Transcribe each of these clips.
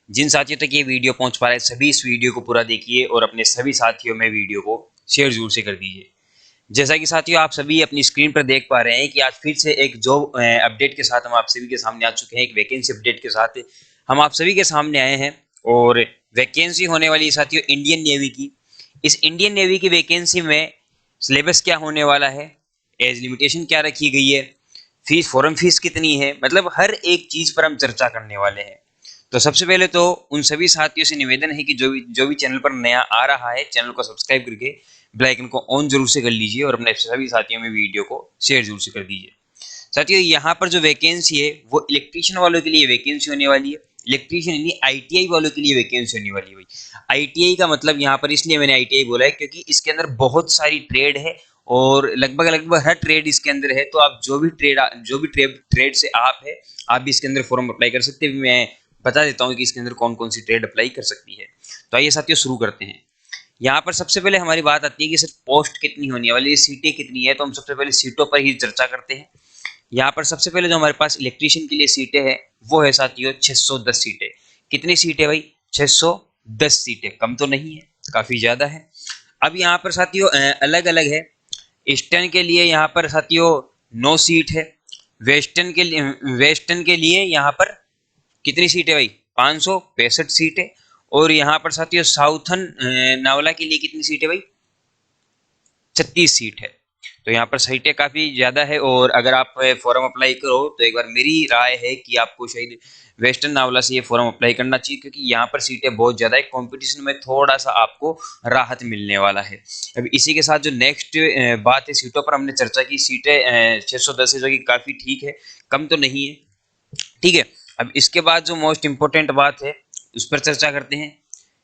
जिन साथियों तक ये वीडियो पहुंच पा रहा है सभी इस वीडियो को पूरा देखिए और अपने सभी साथियों में वीडियो को शेयर जरूर से कर दीजिए। जैसा कि साथियों आप सभी अपनी स्क्रीन पर देख पा रहे हैं कि आज फिर से एक जॉब अपडेट के साथ हम आप सभी के सामने आ चुके हैं। एक वैकेंसी अपडेट के साथ हम आप सभी के सामने आए हैं और वैकेंसी होने वाली है साथियों इंडियन नेवी की। इस इंडियन नेवी की वैकेंसी में सिलेबस क्या होने वाला है, एज लिमिटेशन क्या रखी गई है, फीस फॉरम फीस कितनी है, मतलब हर एक चीज पर हम चर्चा करने वाले हैं। तो सबसे पहले तो उन सभी साथियों से निवेदन है कि जो भी चैनल पर नया आ रहा है चैनल को सब्सक्राइब करके बेल आइकन को ऑन जरूर से कर लीजिए और अपने सभी साथियों में वीडियो को शेयर जरूर से कर दीजिए। साथियों यहाँ पर जो वैकेंसी है वो इलेक्ट्रीशियन वालों के लिए वैकेंसी होने वाली है। इलेक्ट्रीशियन यानी आईटीआई वालों के लिए वैकेंसी होने वाली है भाई। आईटीआई का मतलब यहाँ पर इसलिए मैंने आईटीआई बोला है क्योंकि इसके अंदर बहुत सारी ट्रेड है और लगभग लगभग हर ट्रेड इसके अंदर है। तो आप जो भी ट्रेड से आप भी इसके अंदर फॉर्म अप्लाई कर सकते हैं। मैं बता देता हूँ कि इसके अंदर कौन कौन सी ट्रेड अप्लाई कर सकती है। तो आइए साथियों शुरू करते हैं। यहाँ पर सबसे पहले हमारी बात आती है कि सर पोस्ट कितनी होने वाली है, सीटें कितनी है। तो हम सबसे पहले सीटों पर ही चर्चा करते हैं। यहाँ पर सबसे पहले जो हमारे पास इलेक्ट्रीशियन के लिए सीटें हैं वो है साथियों 610 सीटें। कितनी सीटें भाई? 610 सीटें। कम तो नहीं है, काफी ज्यादा है। अब यहाँ पर साथियों अलग अलग है। ईस्टर्न के लिए यहाँ पर साथियों 9 सीट है। वेस्टर्न के लिए यहाँ पर कितनी सीट है भाई? 565 सीट है। और यहाँ पर साथियों साउथर्न नावला के लिए कितनी सीट है भाई? 36 सीट है। तो यहाँ पर सीटें काफी ज्यादा है और अगर आप फॉर्म अप्लाई करो तो एक बार मेरी राय है कि आपको शायद वेस्टर्न नावला से ये फॉर्म अप्लाई करना चाहिए क्योंकि यहाँ पर सीटें बहुत ज्यादा है। कंपटीशन में थोड़ा सा आपको राहत मिलने वाला है। अब इसी के साथ जो नेक्स्ट बात है सीटों पर हमने चर्चा की। सीटें 610 है जो कि काफी ठीक है, कम तो नहीं है। ठीक है। अब इसके बाद जो मोस्ट इंपोर्टेंट बात है उस पर चर्चा करते हैं।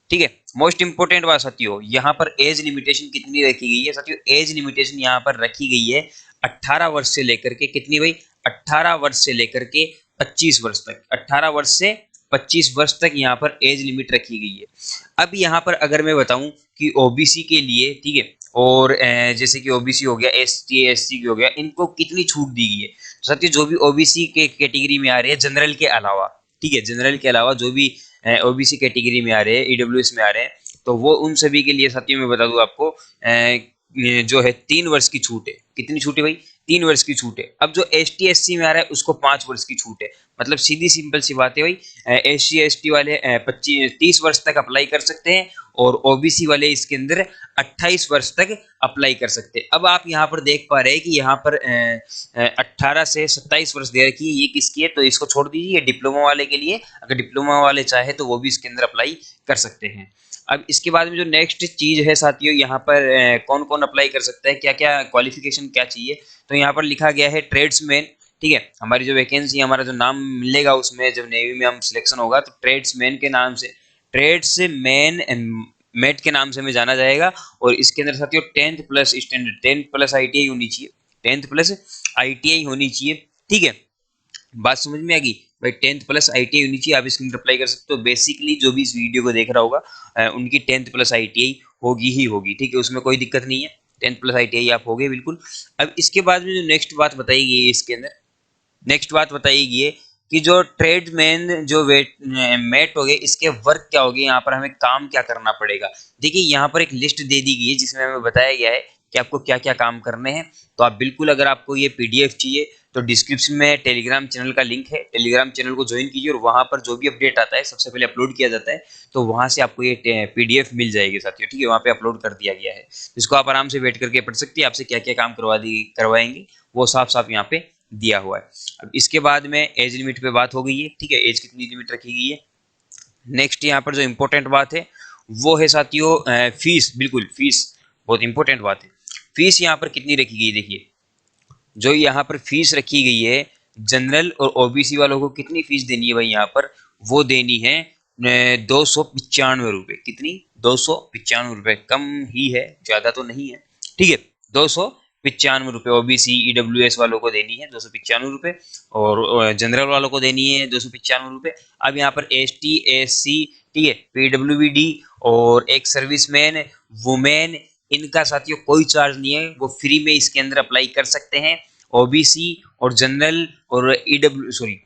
ठीक है। मोस्ट इंपोर्टेंट बात साथियों यहाँ पर एज लिमिटेशन कितनी रखी गई है? साथियों एज लिमिटेशन यहाँ पर रखी गई है 18 वर्ष से लेकर के कितनी भाई? 18 वर्ष से लेकर के 25 वर्ष तक। 18 वर्ष से 25 वर्ष तक यहाँ पर एज लिमिट रखी गई है। अब यहाँ पर अगर मैं बताऊं कि ओबीसी के लिए, ठीक है, और जैसे कि ओबीसी हो गया, एसटी एससी हो गया, इनको कितनी छूट दी गई है? तो साथियों जो भी ओबीसी के कैटेगरी में आ रहे हैं जनरल के अलावा, ठीक है, जनरल के अलावा जो भी ओबीसी कैटेगरी में आ रहे हैं, ईडब्ल्यूएस में आ रहे हैं, तो वो उन सभी के लिए साथियों में बता दूं आपको जो है 3 वर्ष की छूट है। कितनी छूट है भाई? 3 वर्ष की छूट है। अब जो एस टी एस सी में आ रहा है उसको 5 वर्ष की छूट है। मतलब सीधी सिंपल सी बात है भाई, एस सी एस टी वाले 30 वर्ष तक अप्लाई कर सकते हैं और ओबीसी वाले इसके अंदर 28 वर्ष तक अप्लाई कर सकते हैं। अब आप यहाँ पर देख पा रहे हैं कि यहाँ पर 18 से 27 वर्ष दे रखी है। ये किसकी है? तो इसको छोड़ दीजिए, ये डिप्लोमा वाले के लिए। अगर डिप्लोमा वाले चाहे तो वो भी इसके अंदर अप्लाई कर सकते हैं। अब इसके बाद में जो नेक्स्ट चीज है साथियों यहाँ पर कौन कौन अप्लाई कर सकता है, क्या क्या क्वालिफिकेशन क्या चाहिए? तो यहाँ पर लिखा गया है ट्रेड्समैन। ठीक है, हमारी जो वैकेंसी, हमारा जो नाम मिलेगा उसमें जब नेवी में हम सिलेक्शन होगा तो ट्रेड्समैन के नाम से, ट्रेड्समैन मेट के नाम से हमें जाना जाएगा। और इसके अंदर साथियों 10th plus standard, 10th plus ITI होनी चाहिए। 10th प्लस आईटीआई होनी चाहिए। ठीक है, बात समझ में आ गई भाई? 10th प्लस आईटीआई होनी चाहिए। आप इसके अंदर अप्लाई कर सकते हो। बेसिकली जो भी इस वीडियो को देख रहा होगा उनकी 10th प्लस आईटीआई होगी ही होगी। ठीक है, उसमें कोई दिक्कत नहीं है। 10th प्लस आईटीआई आप हो गए बिल्कुल। अब इसके बाद में जो नेक्स्ट बात बताई गई है इसके अंदर, नेक्स्ट बात बताई गई है कि जो ट्रेडमैन जो वेट मेट हो गए इसके वर्क क्या होगी, यहाँ पर हमें काम क्या करना पड़ेगा। देखिए यहाँ पर एक लिस्ट दे दी गई है जिसमें हमें बताया गया है कि आपको क्या क्या काम करने हैं। तो आप बिल्कुल, अगर आपको ये पीडीएफ चाहिए तो डिस्क्रिप्शन में टेलीग्राम चैनल का लिंक है। टेलीग्राम चैनल को ज्वाइन कीजिए और वहां पर जो भी अपडेट आता है सबसे पहले अपलोड किया जाता है। तो वहां से आपको ये पीडीएफ मिल जाएगी साथियों। ठीक है, वहां पे अपलोड कर दिया गया है, जिसको आप आराम से वेट करके पढ़ सकते हैं। आपसे क्या क्या काम करवाएंगे वो साफ साफ यहाँ पे दिया हुआ है। अब इसके बाद में एज लिमिट पे बात हो गई है। ठीक है, एज कितनी लिमिट रखी गई है। नेक्स्ट यहाँ पर जो इम्पोर्टेंट बात है वो है साथियों फीस। बिल्कुल फीस बहुत इंपॉर्टेंट बात है। फीस यहाँ पर कितनी रखी गई? देखिए जो यहाँ पर फीस रखी गई है जनरल और ओबीसी वालों को कितनी फीस देनी है भाई? यहाँ पर वो देनी है 295 रुपए। कितनी? 295 रुपए। कम ही है, ज्यादा तो नहीं है। ठीक है, 295 रुपए ओबीसी ईडब्ल्यूएस वालों को देनी है 295 रुपए और जनरल वालों को देनी है 295 रुपए। अब यहाँ पर एस टी एस सी, ठीक है, पीडब्ल्यूडी और एक सर्विसमैन, वुमेन, इनका साथियों कोई चार्ज नहीं है। वो फ्री में इसके अंदर अप्लाई कर सकते हैं। ओबीसी और जनरल और ईडब्ल्यू सॉरी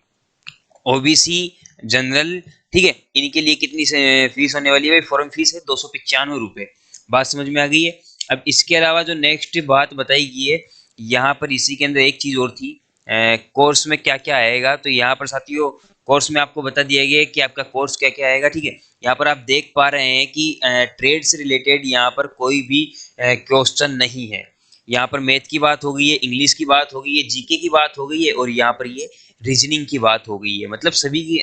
ओबीसी, जनरल, ठीक है, इनके लिए कितनी फीस होने वाली है भाई? फॉर्म फीस है 295 रुपये। बात समझ में आ गई है? अब इसके अलावा जो नेक्स्ट बात बताई गई है, यहाँ पर इसी के अंदर एक चीज और थी, कोर्स में क्या क्या आएगा। तो यहाँ पर साथियों कोर्स में आपको बता दिया गया है कि आपका कोर्स क्या क्या आएगा, ठीक है। यहाँ पर आप देख पा रहे हैं कि ट्रेड से रिलेटेड यहाँ पर कोई भी क्वेश्चन नहीं है। यहाँ पर मैथ की बात हो गई है, इंग्लिश की बात हो गई है, जीके की बात हो गई है, और यहाँ पर ये रीजनिंग की बात हो गई है। मतलब सभी की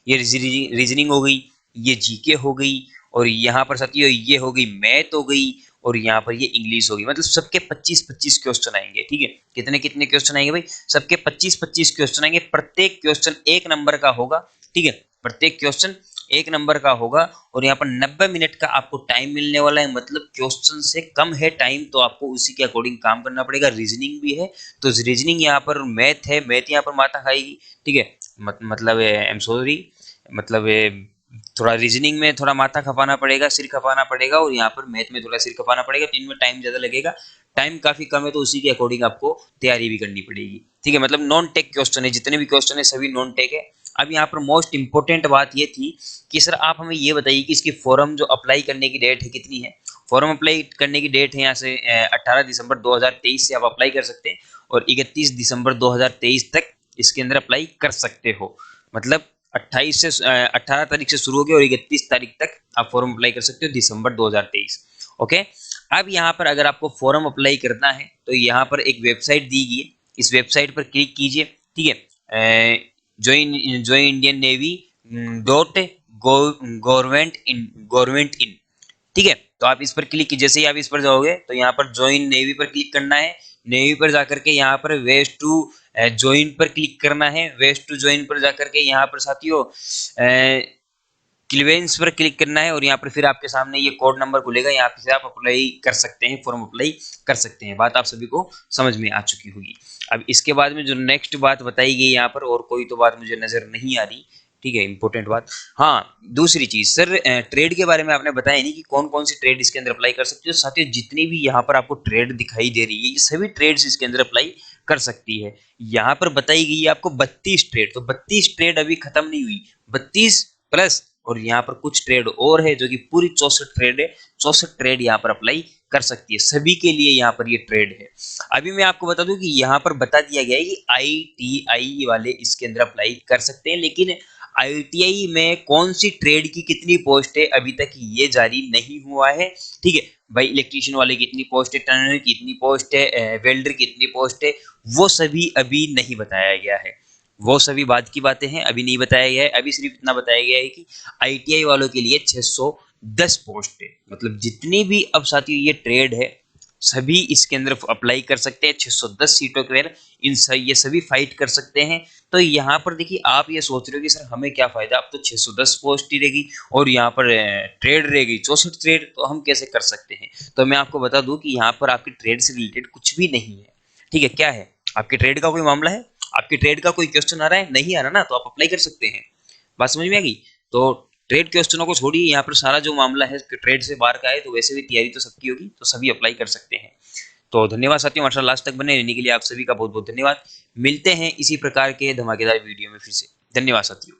ये रीजनिंग हो गई, ये जीके हो गई, और यहाँ पर साथियों ये हो गई मैथ हो गई, और यहाँ पर ये इंग्लिश होगी। मतलब सबके 25-25 क्वेश्चन आएंगे, ठीक है। कितने कितने क्वेश्चन आएंगे भाई? सबके 25-25 क्वेश्चन आएंगे। प्रत्येक क्वेश्चन 1 नंबर का होगा, ठीक है। प्रत्येक क्वेश्चन 1 नंबर का होगा, और यहाँ पर 90 मिनट का आपको टाइम मिलने वाला है। मतलब क्वेश्चन से कम है टाइम, तो आपको उसी के अकॉर्डिंग काम करना पड़ेगा। रीजनिंग भी है, तो रीजनिंग यहाँ पर मैथ है, मैथ यहाँ पर माता खाएगी, ठीक है। मतलब आई एम सॉरी, मतलब थोड़ा रीजनिंग में थोड़ा माथा खपाना पड़ेगा, सिर खपाना पड़ेगा, और यहाँ पर मैथ में थोड़ा सिर खपाना पड़ेगा। तो इनमें टाइम ज्यादा लगेगा, टाइम काफी कम है, तो उसी के अकॉर्डिंग आपको तैयारी भी करनी पड़ेगी, ठीक है। मतलब नॉन टेक क्वेश्चन है, जितने भी क्वेश्चन है सभी नॉन टेक है। अब यहाँ पर मोस्ट इंपोर्टेंट बात ये थी कि सर आप हमें ये बताइए कि इसकी फॉर्म जो अप्लाई करने की डेट है कितनी है। फॉर्म अप्लाई करने की डेट है यहाँ से 18 दिसंबर 2023 से आप अप्लाई कर सकते हैं, और 31 दिसंबर 2023 तक इसके अंदर अप्लाई कर सकते हो। मतलब 18 तारीख से शुरू होगी और 31 तारीख तक आप फॉर्म अप्लाई कर सकते हो, दिसंबर 2023। ओके। अब यहाँ पर अगर आपको फॉर्म अप्लाई करना है तो यहाँ पर एक वेबसाइट दी गई है, इस वेबसाइट पर क्लिक कीजिए, ठीक है। ज्वाइन इंडियन नेवी .gov.in, ठीक है। तो आप इस पर क्लिक, जैसे ही आप इस पर जाओगे तो यहाँ पर ज्वाइन नेवी पर क्लिक करना है। नेवी पर जाकर के यहाँ पर वेस्ट टू ज्वाइन पर क्लिक करना है। वेस्ट टू ज्वाइन पर जाकर के यहाँ पर साथियों क्लिवेंस पर क्लिक करना है, और यहाँ पर फिर आपके सामने ये कोड नंबर खुलेगा, यहाँ से आप अप्लाई कर सकते हैं, फॉर्म अप्लाई कर सकते हैं। बात आप सभी को समझ में आ चुकी होगी। अब इसके बाद में जो नेक्स्ट बात बताई गई यहाँ पर, और कोई तो बात मुझे नजर नहीं आ रही, ठीक है। इंपॉर्टेंट बात, हाँ दूसरी चीज सर, ट्रेड के बारे में आपने बताया नहीं कि कौन कौन सी ट्रेड इसके अंदर अप्लाई कर सकते हो। साथियों जितनी भी यहाँ पर आपको ट्रेड दिखाई दे रही है, ये सभी ट्रेड्स इसके अंदर अप्लाई कर सकती है। यहाँ पर बताई गई है आपको 32 ट्रेड, तो 32 ट्रेड अभी खत्म नहीं हुई, 32 प्लस, और यहाँ पर कुछ ट्रेड और है जो कि पूरी 64 ट्रेड है। 64 ट्रेड यहाँ पर अप्लाई कर सकती है, सभी के लिए यहाँ पर ये ट्रेड है। अभी मैं आपको बता दूं कि यहाँ पर बता दिया गया है कि ITI वाले इसके अंदर अप्लाई कर सकते हैं, लेकिन ITI में कौन सी ट्रेड की कितनी पोस्ट है अभी तक ये जारी नहीं हुआ है, ठीक है भाई। इलेक्ट्रीशियन वाले की इतनी पोस्ट है, टनर की इतनी पोस्ट है, वेल्डर की इतनी पोस्ट है, वो सभी अभी नहीं बताया गया है। वो सभी बाद की बातें हैं, अभी नहीं बताया गया है। अभी सिर्फ इतना बताया गया है कि ITI वालों के लिए 610 पोस्ट है। मतलब जितनी भी अब साथियों ये ट्रेड है सभी इसके अंदर अप्लाई कर सकते हैं। 610 सीटों के ये सभी फाइट कर सकते हैं। तो यहाँ पर देखिए आप ये सोच रहे हो कि सर हमें क्या फायदा, अब तो 610 पोस्ट ही रहेगी और यहाँ पर ट्रेड रहेगी 64 ट्रेड, तो हम कैसे कर सकते हैं। तो मैं आपको बता दूं कि यहाँ पर आपकी ट्रेड से रिलेटेड कुछ भी नहीं है, ठीक है। क्या है, आपके ट्रेड का कोई मामला है, आपके ट्रेड का कोई क्वेश्चन आ रहा है, नहीं आ रहा ना, तो आप अप्लाई कर सकते हैं। बात समझ में आ गई? तो ट्रेड क्वेश्चनों को छोड़िए, यहाँ पर सारा जो मामला है ट्रेड से बाहर का है, तो वैसे भी तैयारी तो सबकी होगी, तो सभी अप्लाई कर सकते हैं। तो धन्यवाद साथियों, हमारे साथ लास्ट तक बने रहने के लिए आप सभी का बहुत बहुत धन्यवाद। मिलते हैं इसी प्रकार के धमाकेदार वीडियो में फिर से। धन्यवाद साथियों।